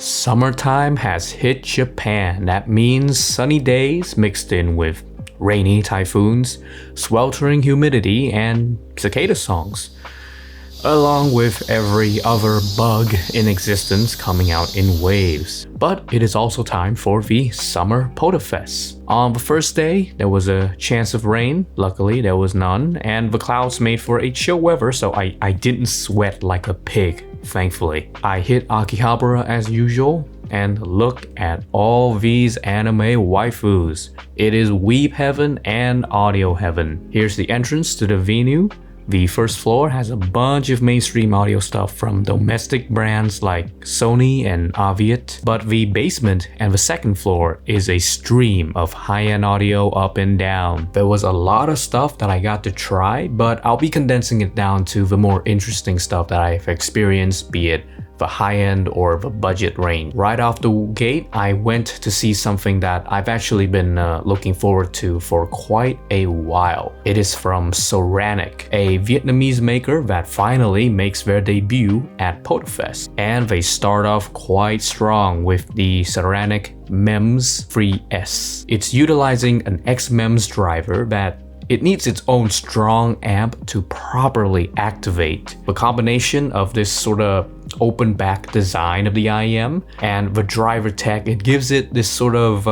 Summertime has hit Japan. That means sunny days mixed in with rainy typhoons, sweltering humidity, and cicada songs, along with every other bug in existence coming out in waves. But it is also time for the summer Potafes. On the first day, there was a chance of rain. Luckily, there was none, and the clouds made for a chill weather, so I didn't sweat like a pig, thankfully. I hit Akihabara as usual and looked at all these anime waifus. It is weeb heaven and audio heaven. Here's the entrance to the venue. The first floor has a bunch of mainstream audio stuff from domestic brands like Sony and Aviat, but the basement and the second floor is a stream of high-end audio up and down. There was a lot of stuff that I got to try, but I'll be condensing it down to the more interesting stuff that I've experienced, be it the high-end or the budget range. Right off the gate, I went to see something that I've actually been looking forward to for quite a while. It is from Soranik, a Vietnamese maker that finally makes their debut at Potafes. And they start off quite strong with the Soranik MEMS-3S. It's utilizing an XMEMS driver that it needs its own strong amp to properly activate. The combination of this sort of open back design of the IM and the driver tech, it gives it this sort of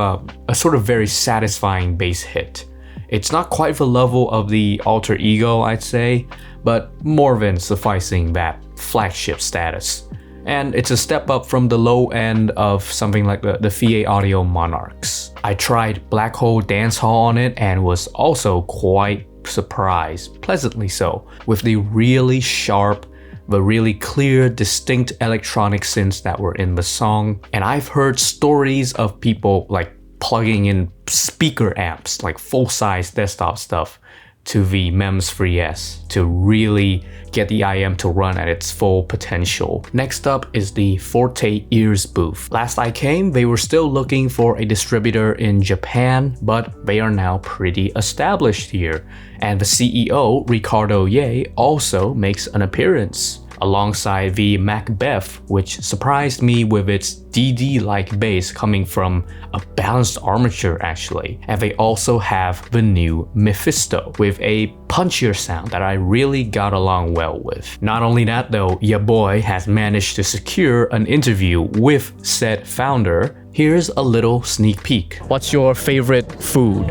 very satisfying bass hit. It's not quite the level of the Alter Ego, I'd say, but more than sufficing that flagship status. And it's a step up from the low end of something like the Thieaudio Monarchs. I tried Black Hole Dancehall on it and was also quite surprised, pleasantly so, with the really sharp, the really clear, distinct electronic synths that were in the song. And I've heard stories of people like plugging in speaker amps, like full-size desktop stuff, to the MEMS-3S to really get the IM to run at its full potential. Next up is the Forte ears booth. Last I came, they were still looking for a distributor in Japan, but they are now pretty established here. And the CEO, Ricardo Ye, also makes an appearance, alongside the Macbeth, which surprised me with its DD-like bass coming from a balanced armature actually. And they also have the new Mephisto with a punchier sound that I really got along well with. Not only that though, your boy has managed to secure an interview with said founder. Here's a little sneak peek. What's your favorite food?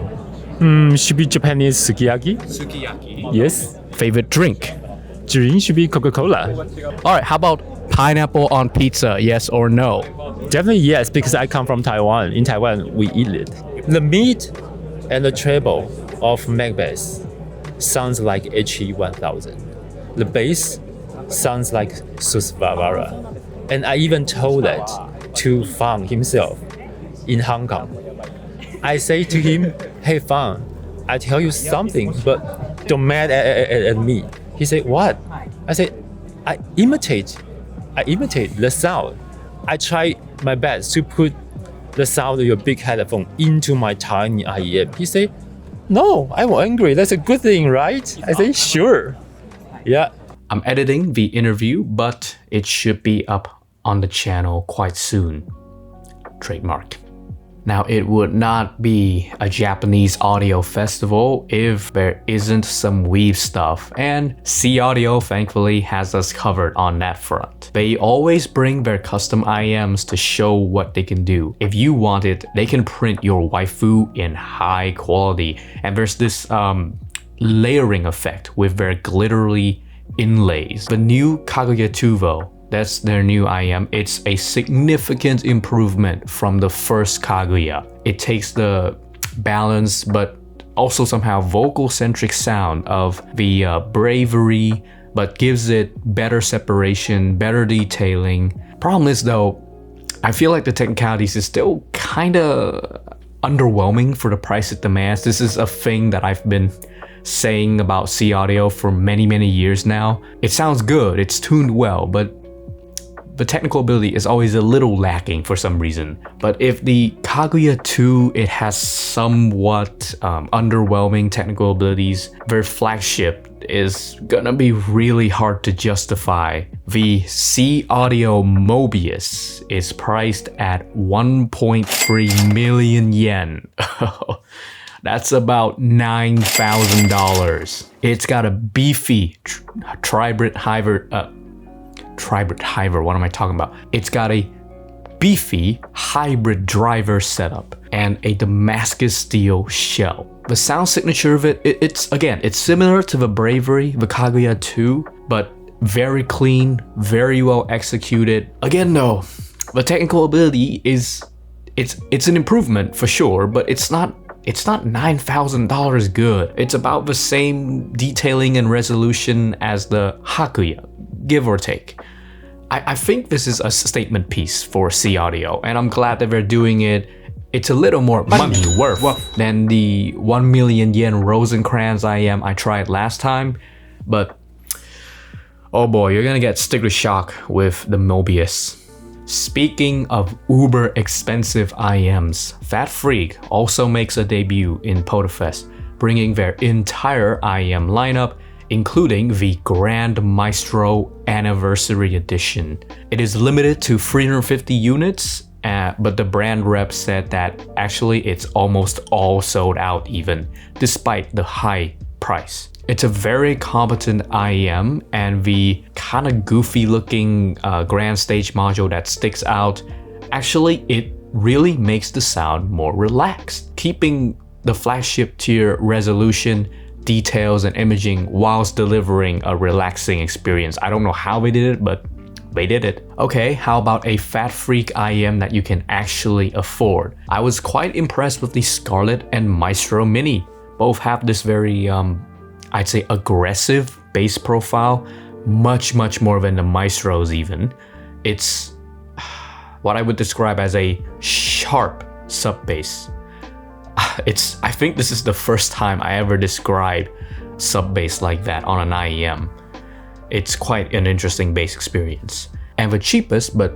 Should be Japanese sukiyaki. Sukiyaki. Yes. Favorite drink? Drink should be Coca-Cola. Alright, how about pineapple on pizza, yes or no? Definitely yes, because I come from Taiwan. In Taiwan, we eat it. The meat and the treble of Macbeth sounds like HE1000. The bass sounds like Susvavara. And I even told that to Fang himself in Hong Kong. I say to him, hey Fang, I tell you something, but don't mad at me. He said, what? I said, I imitate the sound. I try my best to put the sound of your big headphone into my tiny IEM. He said, no, I'm angry. That's a good thing, right? I say, sure. Yeah. I'm editing the interview, but it should be up on the channel quite soon. Trademark. Now, it would not be a Japanese audio festival if there isn't some weave stuff, and Seeaudio thankfully has us covered on that front. They always bring their custom IMs to show what they can do. If you want it, they can print your waifu in high quality, and there's this layering effect with their glittery inlays. The new Kaguya Tuvo, that's their new IM. It's a significant improvement from the first Kaguya. It takes the balance but also somehow vocal-centric sound of the bravery, but gives it better separation, better detailing. Problem is though, I feel like the technicalities is still kinda underwhelming for the price it demands. This is a thing that I've been saying about Seeaudio for many years now. It sounds good, it's tuned well, but the technical ability is always a little lacking for some reason. But if the Kaguya 2, it has somewhat underwhelming technical abilities, their flagship is gonna be really hard to justify. The Seeaudio Mobius is priced at 1.3 million yen. That's about $9,000. It's got a beefy tribrid hybrid, what am I talking about? It's got a beefy hybrid driver setup and a Damascus steel shell. The sound signature of it's similar to the Bravery, the Kaguya 2, but very clean, very well executed. Again though, the technical ability it's an improvement for sure, but it's not $9,000 good. It's about the same detailing and resolution as the Hakuya, give or take. I think this is a statement piece for Seeaudio, and I'm glad that they're doing it. It's a little more money worth than the 1 million yen Rosencrantz IM I tried last time, but oh boy, you're gonna get sticker shock with the Mobius. Speaking of uber expensive IMs, Fatfreq also makes a debut in Potafes, bringing their entire IM lineup, including the Grand Maestro Anniversary Edition. It is limited to 350 units, but the brand rep said that actually it's almost all sold out even, despite the high price. It's a very competent IEM, and the kind of goofy looking grand stage module that sticks out, actually it really makes the sound more relaxed, keeping the flagship tier resolution, details, and imaging whilst delivering a relaxing experience. I don't know how they did it, but they did it. Okay, how about a Fatfreq IEM that you can actually afford? I was quite impressed with the Scarlet and Maestro Mini. Both have this very I'd say aggressive bass profile, much more than the Maestros even. It's what I would describe as a sharp sub bass. I think this is the first time I ever describe sub bass like that on an IEM. It's quite an interesting bass experience. And the cheapest but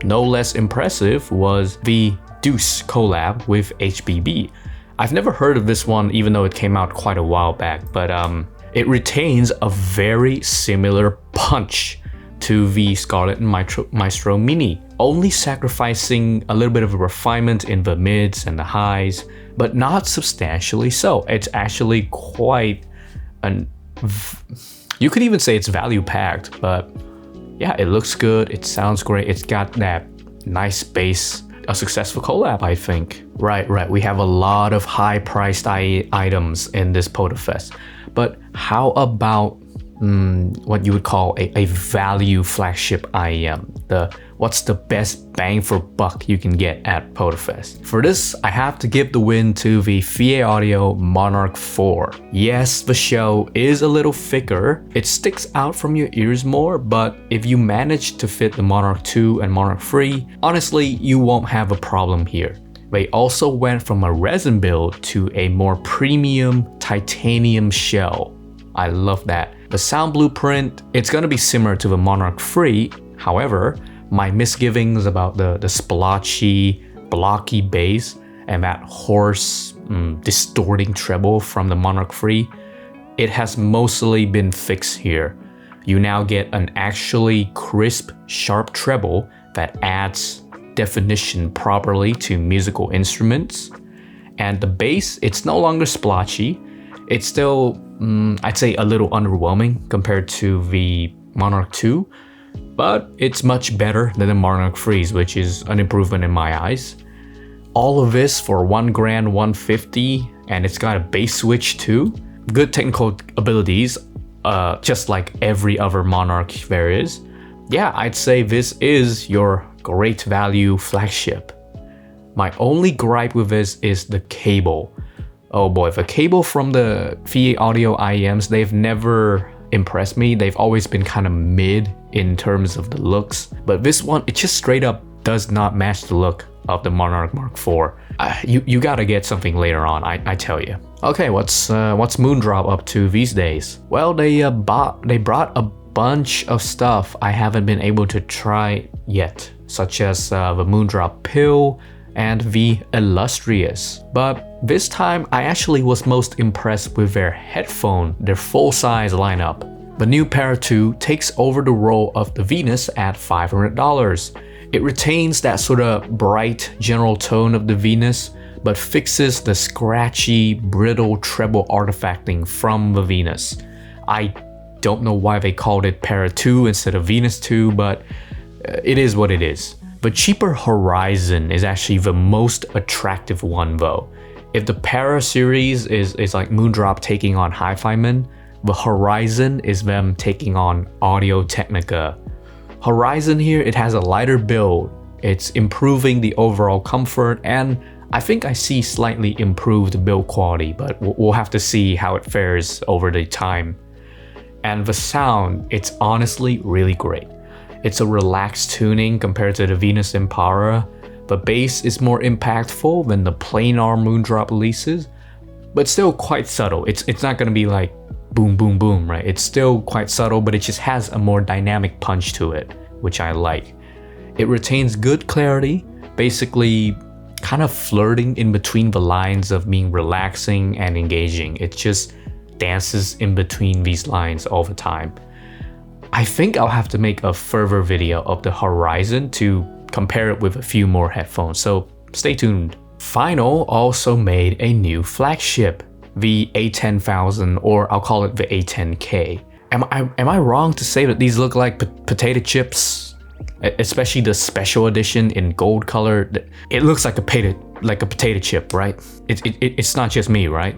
no less impressive was the Deuce collab with HBB. I've never heard of this one, even though it came out quite a while back, but it retains a very similar punch to the Scarlet and Maestro Mini, only sacrificing a little bit of a refinement in the mids and the highs, but not substantially so. It's actually quite you could even say it's value packed, but yeah, it looks good, it sounds great, it's got that nice bass. A successful collab, I think. Right, we have a lot of high-priced items in this Potafes, but how about what you would call a value flagship IEM? What's the best bang for buck you can get at Potafes? For this, I have to give the win to the Thieaudio Monarch IV. Yes, the shell is a little thicker, it sticks out from your ears more, but if you manage to fit the Monarch II and Monarch III, honestly, you won't have a problem here. They also went from a resin build to a more premium titanium shell. I love that. The sound blueprint, it's gonna be similar to the Monarch III, however, my misgivings about the splotchy, blocky bass and that hoarse, distorting treble from the Monarch III, it has mostly been fixed here. You now get an actually crisp, sharp treble that adds definition properly to musical instruments. And the bass, it's no longer splotchy. It's still, I'd say, a little underwhelming compared to the Monarch II, but it's much better than the Monarch III's, which is an improvement in my eyes. All of this for $1,150, and it's got a bass switch too. Good technical abilities, just like every other Monarch there is. Yeah, I'd say this is your great value flagship. My only gripe with this is the cable. Oh boy, the cable from the Thieaudio IEMs, they've never impressed me. They've always been kind of mid in terms of the looks, but this one, it just straight up does not match the look of the Monarch Mark IV. You gotta get something later on, I tell you. Okay, what's Moondrop up to these days? Well, they brought a bunch of stuff I haven't been able to try yet, such as the Moondrop Pill and the Illustrious. But this time I actually was most impressed with their headphone, their full-size lineup. The new Para 2 takes over the role of the Venus at $500. It retains that sort of bright general tone of the Venus, but fixes the scratchy, brittle treble artifacting from the Venus. I don't know why they called it Para 2 instead of Venus 2, but it is what it is. The cheaper Horizon is actually the most attractive one though. If the Para series is like Moondrop taking on Hi-Fi-Man, the Horizon is them taking on Audio-Technica. Horizon here, it has a lighter build, it's improving the overall comfort, and I think I see slightly improved build quality, but we'll have to see how it fares over the time. And the sound, it's honestly really great. It's a relaxed tuning compared to the Venus Impara. The bass is more impactful than the planar Moondrop releases, but still quite subtle. It's not gonna be like boom, boom, boom, right? It's still quite subtle, but it just has a more dynamic punch to it, which I like. It retains good clarity, basically kind of flirting in between the lines of being relaxing and engaging. It just dances in between these lines all the time. I think I'll have to make a further video of the Horizon to compare it with a few more headphones, so stay tuned. Final also made a new flagship, the A10000, or I'll call it the A10K. Am I wrong to say that these look like potato chips? Especially the special edition in gold color. It looks like a potato chip, right? It's not just me, right?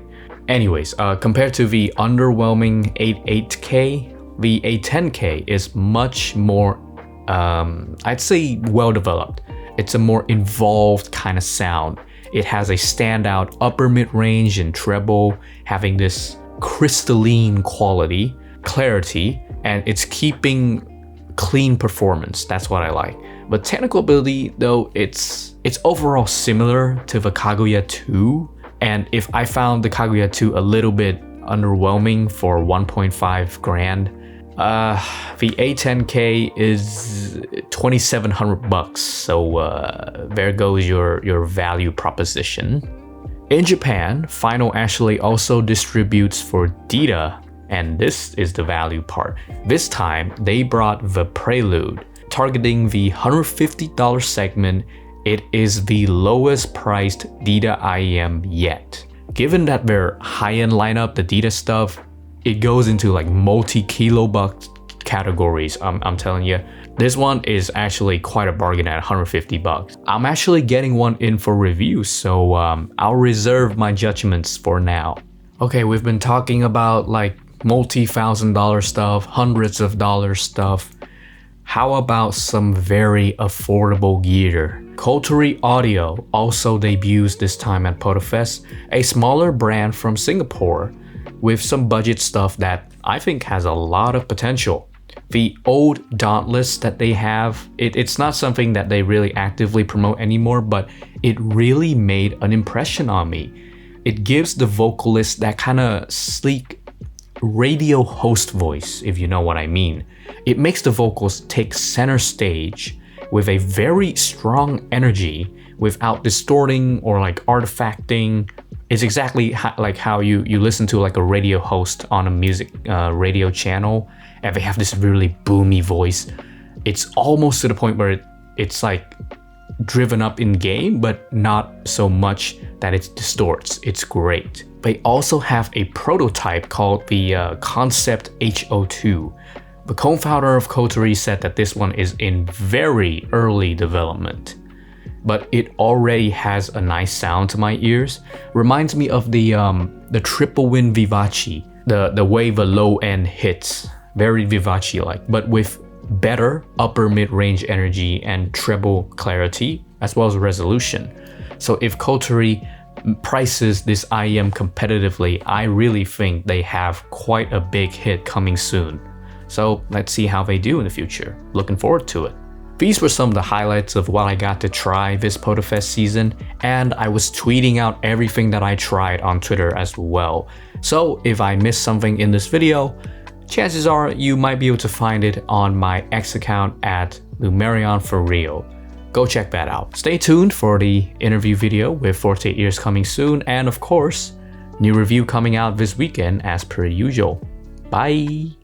Anyways, compared to the underwhelming A8K, the A10K is much more, I'd say, well developed. It's a more involved kind of sound. It has a standout upper mid-range and treble, having this crystalline quality, clarity, and it's keeping clean performance. That's what I like. But technical ability, though, it's overall similar to the Kaguya 2. And if I found the Kaguya 2 a little bit underwhelming for 1.5 grand, the A10K is 2,700 bucks. So there goes your value proposition. In Japan, Final actually also distributes for DITA, and this is the value part. This time, they brought the Prelude. Targeting the $150 segment, it is the lowest priced DITA IEM yet. Given that their high-end lineup, the DITA stuff, it goes into like multi-kilobuck categories, I'm telling you. This one is actually quite a bargain at 150 bucks. I'm actually getting one in for review, so I'll reserve my judgments for now. Okay, we've been talking about like multi-$1,000 stuff, hundreds of dollars stuff. How about some very affordable gear? Kotori Audio also debuts this time at Potafes, a smaller brand from Singapore with some budget stuff that I think has a lot of potential. The old Dauntless that they have, it's not something that they really actively promote anymore, but it really made an impression on me. It gives the vocalist that kind of sleek radio host voice, if you know what I mean. It makes the vocals take center stage with a very strong energy without distorting or like artifacting. It's exactly like how you listen to like a radio host on a music radio channel, and they have this really boomy voice. It's almost to the point where it's like driven up in game, but not so much that it distorts. It's great. They also have a prototype called the Concept HO2. The co-founder of Kotori said that this one is in very early development, but it already has a nice sound to my ears. Reminds me of the Triple Win Vivace, the way the low end hits, very Vivace-like, but with better upper mid-range energy and treble clarity, as well as resolution. So if Kotori prices this IEM competitively, I really think they have quite a big hit coming soon. So let's see how they do in the future. Looking forward to it. These were some of the highlights of what I got to try this Potafes season, and I was tweeting out everything that I tried on Twitter as well. So if I missed something in this video, chances are you might be able to find it on my X account at Lumerion for real. Go check that out. Stay tuned for the interview video with Forte ears coming soon, and of course, new review coming out this weekend as per usual. Bye!